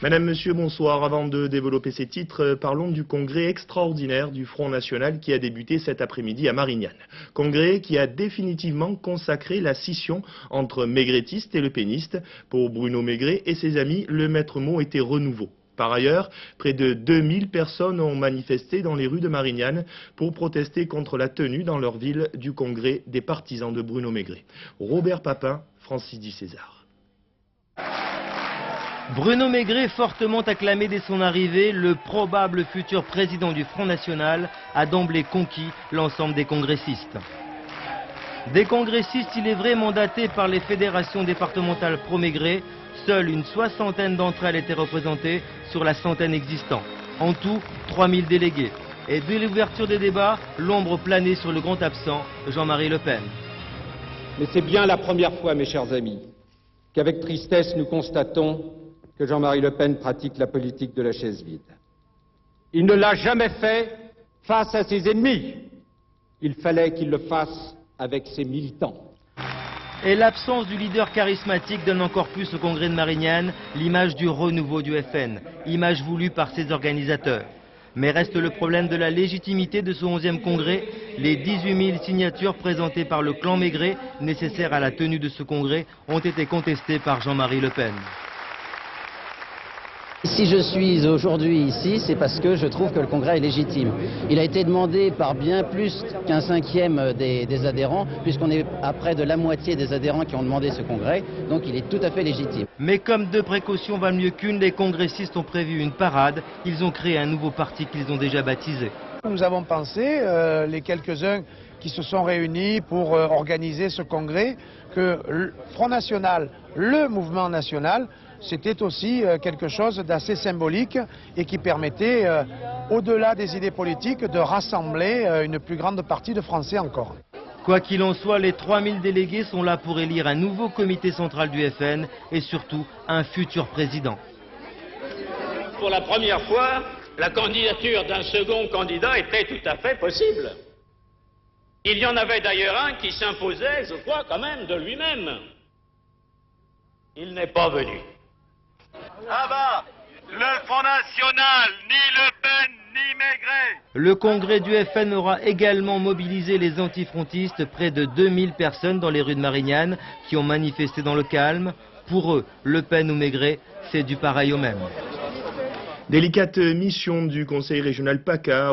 Madame, Monsieur, bonsoir. Avant de développer ces titres, parlons du congrès extraordinaire du Front National qui a débuté cet après-midi à Marignane. Congrès qui a définitivement consacré la scission entre maigretistes et lepénistes. Pour Bruno Maigret et ses amis, le maître mot était renouveau. Par ailleurs, près de 2000 personnes ont manifesté dans les rues de Marignane pour protester contre la tenue dans leur ville du congrès des partisans de Bruno Maigret. Robert Papin, Francis Di César. Bruno Maigret, fortement acclamé dès son arrivée, le probable futur président du Front National, a d'emblée conquis l'ensemble des congressistes. Des congressistes, il est vrai, mandatés par les fédérations départementales pro-Maigret, seule une soixantaine d'entre elles étaient représentées sur la centaine existante. En tout, 3000 délégués. Et dès l'ouverture des débats, l'ombre planait sur le grand absent, Jean-Marie Le Pen. Mais c'est bien la première fois, mes chers amis, qu'avec tristesse nous constatons que Jean-Marie Le Pen pratique la politique de la chaise vide. Il ne l'a jamais fait face à ses ennemis. Il fallait qu'il le fasse avec ses militants. Et l'absence du leader charismatique donne encore plus au congrès de Marignane l'image du renouveau du FN, image voulue par ses organisateurs. Mais reste le problème de la légitimité de ce 11e congrès. Les 18 000 signatures présentées par le clan Maigret, nécessaires à la tenue de ce congrès, ont été contestées par Jean-Marie Le Pen. Si je suis aujourd'hui ici, c'est parce que je trouve que le congrès est légitime. Il a été demandé par bien plus qu'un cinquième des adhérents, puisqu'on est à près de la moitié des adhérents qui ont demandé ce congrès, donc il est tout à fait légitime. Mais comme deux précautions valent mieux qu'une, les congressistes ont prévu une parade. Ils ont créé un nouveau parti qu'ils ont déjà baptisé. Nous avons pensé, les quelques-uns qui se sont réunis pour organiser ce congrès, que le Front National, le mouvement national, c'était aussi quelque chose d'assez symbolique et qui permettait, au-delà des idées politiques, de rassembler une plus grande partie de Français encore. Quoi qu'il en soit, les 3000 délégués sont là pour élire un nouveau comité central du FN et surtout un futur président. Pour la première fois, la candidature d'un second candidat était tout à fait possible. Il y en avait d'ailleurs un qui s'imposait, je crois, quand même, de lui-même. Il n'est pas venu. Ah bah, le Front National, ni Le Pen, ni Maigret. Le congrès du FN aura également mobilisé les antifrontistes, près de 2000 personnes dans les rues de Marignane qui ont manifesté dans le calme. Pour eux, Le Pen ou Maigret, c'est du pareil au même. Délicate mission du conseil régional PACA.